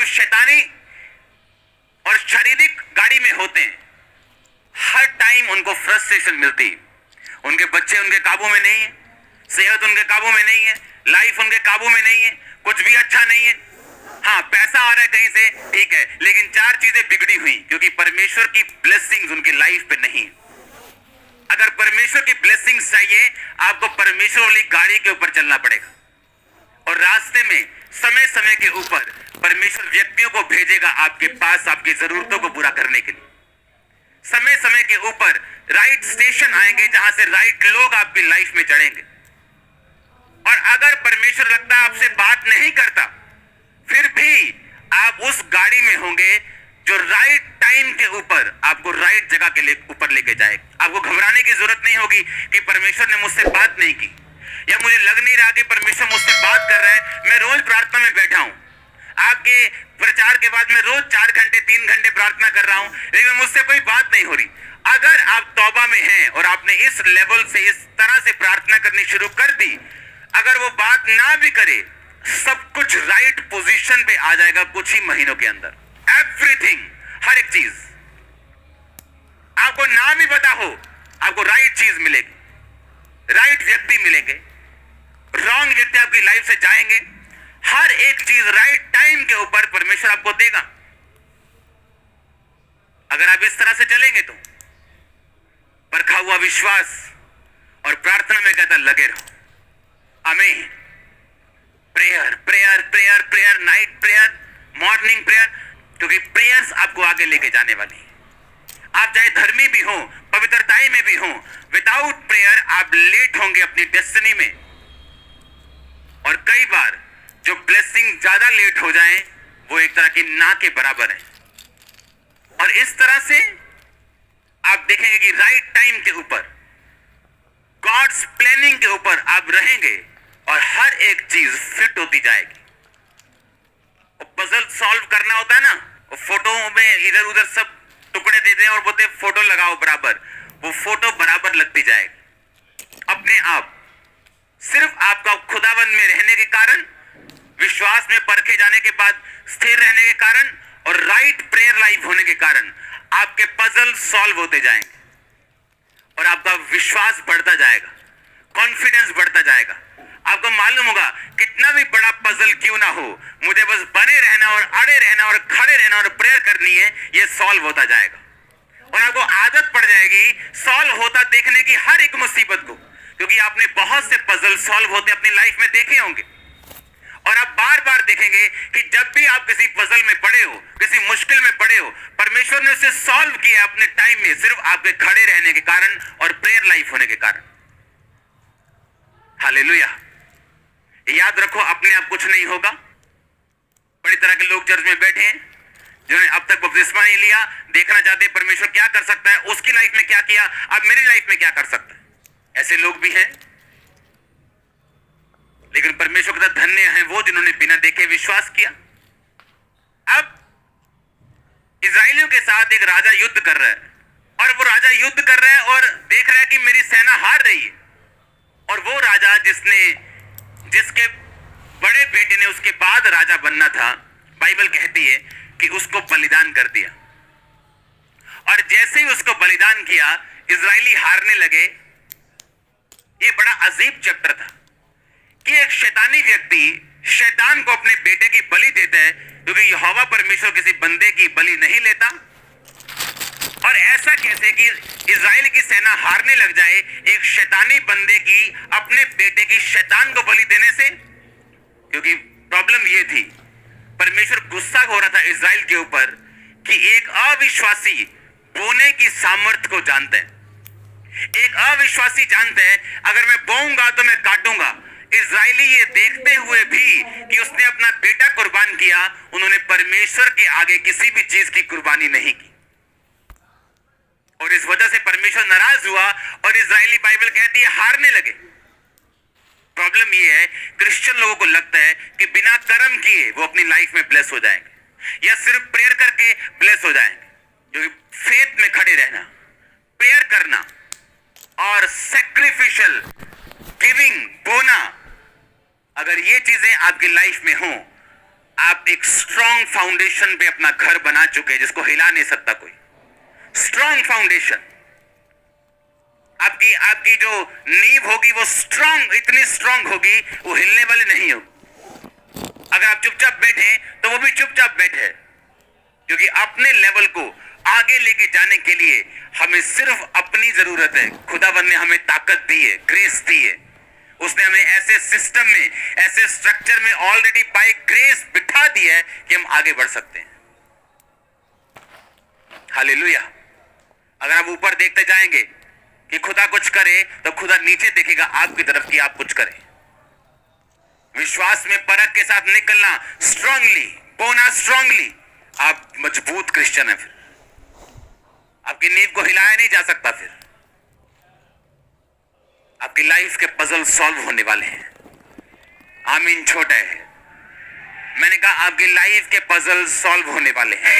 शैतानी और शारीरिक गाड़ी में होते हैं, हर टाइम उनको फ्रस्ट्रेशन मिलती है। उनके बच्चे उनके काबू में नहीं है, सेहत उनके काबू में नहीं है, लाइफ उनके काबू में नहीं है, कुछ भी अच्छा नहीं है। हाँ, पैसा आ रहा है कहीं से, ठीक है, लेकिन चार चीजें बिगड़ी हुई क्योंकि परमेश्वर की ब्लेसिंग्स उनकी लाइफ पे नहीं है। अगर परमेश्वर की ब्लेसिंग्स चाहिए, आपको परमेश्वर वाली गाड़ी के ऊपर चलना पड़ेगा, और रास्ते में समय समय के ऊपर परमेश्वर व्यक्तियों को भेजेगा आपके पास आपकी जरूरतों को पूरा करने के लिए। समय समय के ऊपर राइट स्टेशन आएंगे जहां से राइट लोग आपकी लाइफ में चढ़ेंगे। और अगर परमेश्वर लगता है आपसे बात नहीं करता, फिर भी आप उस गाड़ी में होंगे जो राइट टाइम के ऊपर आपको राइट जगह के ऊपर लेके जाए। आपको घबराने की जरूरत नहीं होगी कि परमेश्वर ने मुझसे बात नहीं की, या मुझे लग नहीं रहा कि परमेश्वर मुझसे बात कर रहा है। मैं रोज प्रार्थना में बैठा हूं, आपके प्रचार के बाद मैं रोज 4 घंटे 3 घंटे प्रार्थना कर रहा हूं, लेकिन मुझसे कोई बात नहीं हो रही। अगर आप तौबा में हैं और आपने इस लेवल से इस तरह से प्रार्थना करनी शुरू कर दी, अगर वो बात ना भी करे, सब कुछ राइट पोजीशन पे आ जाएगा कुछ ही महीनों के अंदर। एवरीथिंग, हर एक चीज आपको ना भी पता हो, आपको राइट चीज मिलेगी, राइट व्यक्ति मिलेंगे, रॉन्ग व्यक्ति आपकी लाइफ से जाएंगे। हर एक चीज राइट टाइम के ऊपर परमेश्वर आपको देगा। अगर आप इस तरह से चलेंगे तो परखा हुआ विश्वास और प्रार्थना में कहता लगे रहो। आमीन। Prayer prayer prayer prayer, night prayer, morning prayer, क्योंकि प्रेयर्स आपको आगे लेके जाने वाली है। आप चाहे धर्मी भी हो, पवित्रताई में भी हो, विदाउट प्रेयर आप लेट होंगे अपनी डेस्टिनी में। और कई बार जो ब्लेसिंग ज्यादा लेट हो जाए, वो एक तरह की ना के बराबर है। और इस तरह से आप देखेंगे कि राइट टाइम के ऊपर, गॉड्स प्लानिंग के ऊपर आप रहेंगे और हर एक चीज फिट होती जाएगी। पजल सॉल्व करना होता है ना, वो फोटो में इधर उधर सब टुकड़े देते हैं और बोलते हैं फोटो लगाओ बराबर, वो फोटो बराबर लगती जाएगी अपने आप। सिर्फ आपका खुदाबंद में रहने के कारण, विश्वास में परखे जाने के बाद स्थिर रहने के कारण, और राइट प्रेयर लाइफ होने के कारण आपके पजल सॉल्व होते जाएंगे और आपका विश्वास बढ़ता जाएगा, कॉन्फिडेंस बढ़ता जाएगा। आपको मालूम होगा कितना भी बड़ा पजल क्यों ना हो, मुझे बस बने रहना और अड़े रहना और खड़े रहना और प्रेयर करनी है, ये सॉल्व होता जाएगा। और आपको आदत पड़ जाएगी सॉल्व होता देखने की हर एक मुसीबत को, क्योंकि आपने बहुत से पजल सॉल्व होते अपनी लाइफ में देखे होंगे। और आप बार बार देखेंगे कि जब भी आप किसी पजल में पड़े हो, किसी मुश्किल में पड़े हो, परमेश्वर ने उसे सॉल्व किया अपने टाइम में, सिर्फ आपके खड़े रहने के कारण और प्रेयर लाइफ होने के कारण। हालेलुया। याद रखो, अपने आप कुछ नहीं होगा। बड़ी तरह के लोग चर्च में बैठे हैं जिन्होंने अब तक बपतिस्मा नहीं लिया, देखना चाहते हैं परमेश्वर क्या कर सकता है, उसकी लाइफ में क्या किया, अब मेरी लाइफ में क्या कर सकता है। ऐसे लोग भी हैं, लेकिन परमेश्वर का धन्य है वो जिन्होंने बिना देखे विश्वास किया। अब इजराइलियों के साथ एक राजा युद्ध कर रहा है, और वो राजा युद्ध कर रहा है और देख रहा है कि मेरी सेना हार रही है। और वो राजा जिसके बड़े बेटे ने उसके बाद राजा बनना था, बाइबल कहती है कि उसको बलिदान कर दिया। और जैसे ही उसको बलिदान किया, इजराइली हारने लगे। ये बड़ा अजीब चैप्टर था कि एक शैतानी व्यक्ति शैतान को अपने बेटे की बलि देता है, क्योंकि यहोवा परमेश्वर किसी बंदे की बलि नहीं लेता। और ऐसा कैसे कि इजराइल की सेना हारने लग जाए एक शैतानी बंदे की अपने बेटे की शैतान को बलि देने से? क्योंकि प्रॉब्लम यह थी, परमेश्वर गुस्सा हो रहा था इजराइल के ऊपर कि एक अविश्वासी बोने की सामर्थ्य को जानते हैं। एक अविश्वासी जानते हैं अगर मैं बोऊंगा तो मैं काटूंगा। इजराइली ये देखते हुए भी कि उसने अपना बेटा कुर्बान किया, उन्होंने परमेश्वर के आगे किसी भी चीज की कुर्बानी नहीं की, और इस वजह से परमेश्वर नाराज हुआ और इजराइली, बाइबल कहती है, हारने लगे। प्रॉब्लम ये है, क्रिश्चियन लोगों को लगता है कि बिना कर्म किए वो अपनी लाइफ में ब्लेस हो जाएंगे, या सिर्फ प्रेयर करके ब्लेस हो जाएंगे। क्योंकि फेथ में खड़े रहना, प्रेयर करना और सैक्रिफिशियल गिविंग, बोना, अगर ये चीजें आपकी लाइफ में हो आप एक स्ट्रॉन्ग फाउंडेशन पे अपना घर बना चुके हैं जिसको हिला नहीं सकता कोई। स्ट्रॉन्ग फाउंडेशन, आपकी आपकी जो नींव होगी वो स्ट्रॉन्ग, इतनी स्ट्रॉन्ग होगी वो हिलने वाली नहीं होगी। अगर आप चुपचाप बैठे तो वो भी चुपचाप बैठे, क्योंकि अपने लेवल को आगे लेके जाने के लिए हमें सिर्फ अपनी जरूरत है। खुदावन ने हमें ताकत दी है, ग्रेस दी है। उसने हमें ऐसे सिस्टम में, ऐसे स्ट्रक्चर में ऑलरेडी बाय ग्रेस बिठा दिया है कि हम आगे बढ़ सकते हैं। हालेलुया। अगर आप ऊपर देखते जाएंगे कि खुदा कुछ करे तो खुदा नीचे देखेगा आपकी तरफ कि आप कुछ करें। विश्वास में परख के साथ निकलना, स्ट्रांगली बोना, स्ट्रांगली, आप मजबूत क्रिश्चियन है। फिर आपकी नींव को हिलाया नहीं जा सकता। फिर आपकी लाइफ के पजल सॉल्व होने वाले हैं। आमीन। छोटा है, मैंने कहा आपकी लाइफ के पजल सॉल्व होने वाले हैं।